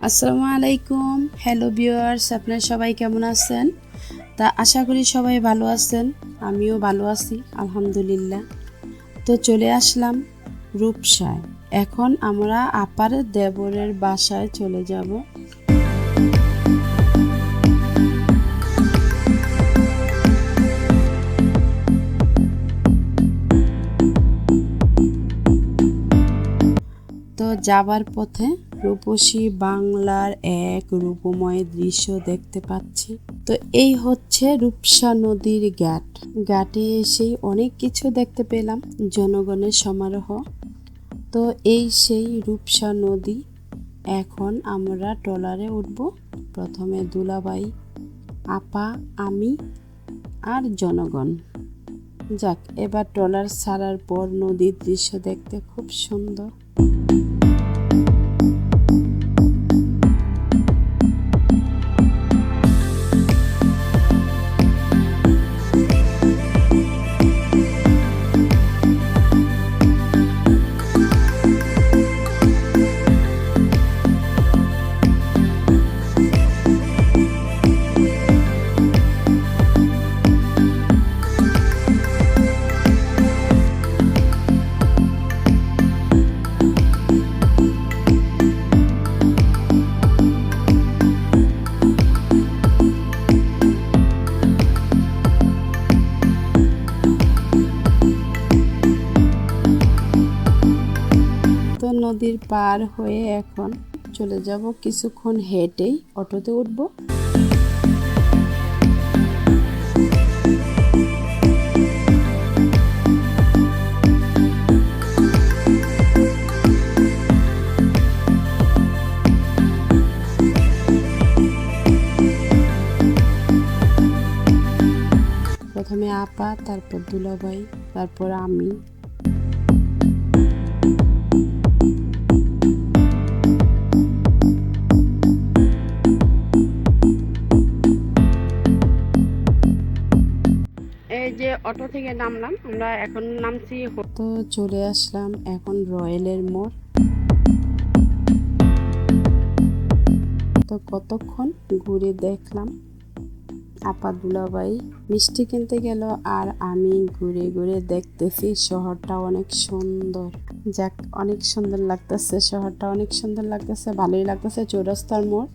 আসসালামু আলাইকুম। Hello viewers, আপনারা সবাই কেমন আছেন? তা আশা করি সবাই ভালো আছেন। আমিও ভালো আছি আলহামদুলিল্লাহ। তো চলে আসলাম রূপসায়। এখন আমরা আপার দেবরের বাসায় চলে যাব। তো যাবার পথে রূপসী বাংলার এক রূপময় দৃশ্য দেখতে পাচ্ছি। তো এই হচ্ছে রূপসা নদীর ঘাট। ঘাটে এসেই অনেক কিছু দেখতে পেলাম, জনগণের সমারোহ। তো এই সেই রূপসা নদী। এখন আমরা ট্রলারে উঠব। প্রথমে দুলাভাই, আপা, আমি আর জনগণ। যাক, এবার ট্রলার ছাড়ার পর নদীর দৃশ্য দেখতে খুব সুন্দর। তো নদীর পার হয়ে এখন চলে যাব, কিছুক্ষণ হেঁটেই অটোতে উঠব। প্রথমে আপা, তারপর দুলাভাই, তারপর আমি। এই যে অটো থেকে নামলাম, আমরা এখন নামছি। তো চলে আসলাম এখন রয়েলের মোড়। তো কতক্ষণ ঘুরে দেখলাম। আপা দুলাভাই মিষ্টি কিনতে গেল আর আমি ঘুরে ঘুরে দেখতেছি শহরটা অনেক সুন্দর। যাক, অনেক সুন্দর লাগতেছে, শহরটা অনেক সুন্দর লাগতেছে, ভালোই লাগতেছে। চৌরাস্তার মোড়।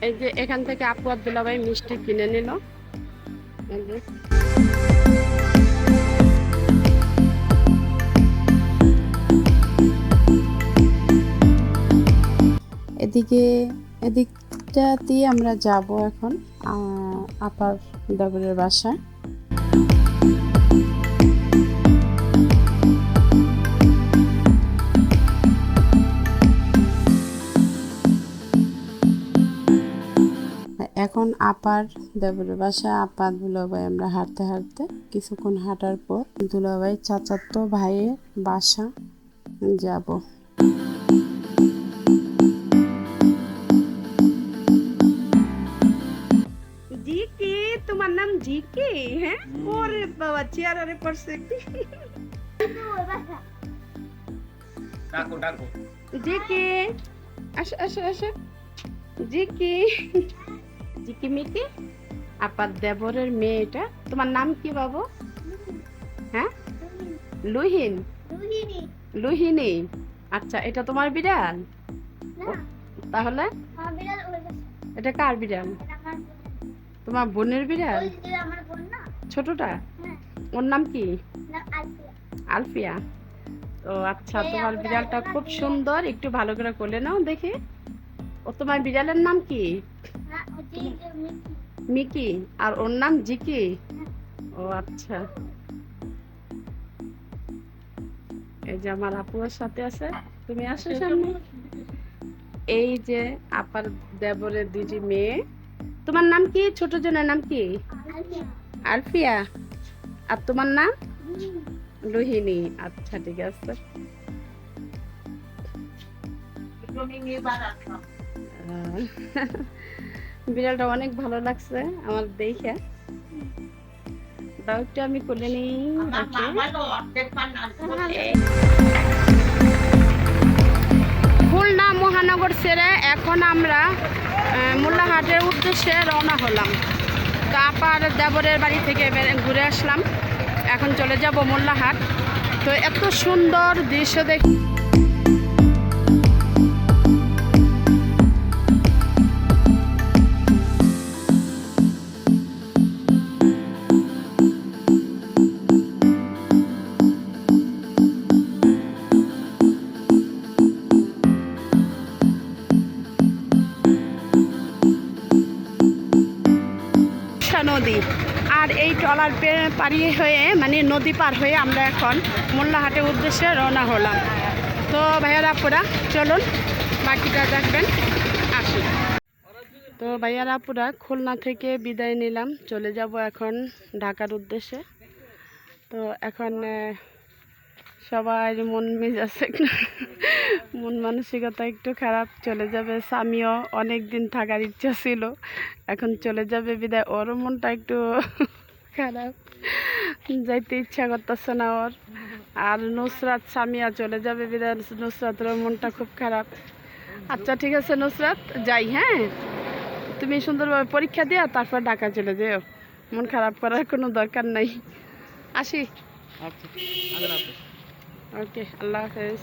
এই যে এখান থেকে আপু আর দুলাভাই মিষ্টি কিনে নিল। এদিকটা দিয়ে আমরা যাব এখন আপার দেবরের বাসায়। এখন আপার দেবরের বাসায় আপা দুলাভাই আমরা হাঁটতে হাঁটতে কিছুক্ষণ হাঁটার পর দুলাভাই চাচাতো ভাইয়ের বাসা যাব। জিকি, তোমার নাম জিকি? হ্যাঁ, ওরে বাবা, চেয়ারে পড়ছে। ডাকো ডাকো জিকি, আসো আসো আসো। জিকি, জিকি মিকি, আপার দেবরের মেয়ে এটা। তোমার নাম কি বাবু? হ্যাঁ, লুহিন। লুহিনী। আচ্ছা, এটা তোমার বিড়াল? তাহলে এটা কার বিড়াল? তোমার বোনের বিড়াল? ছোটটা? ওর নাম কি? আলফিয়া। ও আচ্ছা, তোমার বিড়ালটা খুব সুন্দর, একটু ভালো করে কোলে নাও দেখি। ও তোমার বিড়ালের নাম কি? মিকি। আর ওর নাম জিকি? ও আচ্ছা। এই যে আমার আপুর সাথে আছে, তুমি আসো সামনে। এই যে আপার দেবরের দুটি মেয়ে। তোমার নাম কি? ছোট জনের নাম কি? আলফিয়া। আর তোমার নাম? লোহিনী। আচ্ছা, ঠিক আছে। বিড়ালটা অনেক ভালো লাগছে আমার দেখে। দাও একটু আমি কোলে নিই ওকে। খুলনা মহানগর ছেড়ে এখন আমরা মোল্লাহাটের উদ্দেশ্যে রওনা হলাম। তো আপার দেবরের বাড়ি থেকে ঘুরে আসলাম, এখন চলে যাব মোল্লাহাট। তো এত সুন্দর দৃশ্য দেখি। নদী আর এই ট্রলার পাড়ি হয়ে মানে নদী পার হয়ে আমরা এখন মোল্লাহাটের উদ্দেশ্যে রওনা হলাম। তো ভাইয়ারা আপুরা চলুন বাকিটা দেখবেন, আসুন। তো ভাইয়ারা আপুরা খুলনা থেকে বিদায় নিলাম, চলে যাব এখন ঢাকার উদ্দেশ্যে। তো এখন সবাই মন মেজাজ মন মানসিকতা একটু খারাপ, চলে যাবে। স্বামীও অনেক দিন থাকার ইচ্ছা ছিল, এখন চলে যাবে বিদায় ওরও মনটা একটু খারাপ, যাইতে ইচ্ছা করতেছে না ওর। আর নুসরাত স্বামীও চলে যাবে বিদায়, নুসরাতের মনটা খুব খারাপ। আচ্ছা ঠিক আছে নুসরাত, যাই। হ্যাঁ, তুমি সুন্দরভাবে পরীক্ষা দিও, তারপর ঢাকা চলে যেও, মন খারাপ করার কোনো দরকার নাই। আসি। আচ্ছা, আল্লাহ হাফেজ। ওকে, আল্লাহ হাফেজ।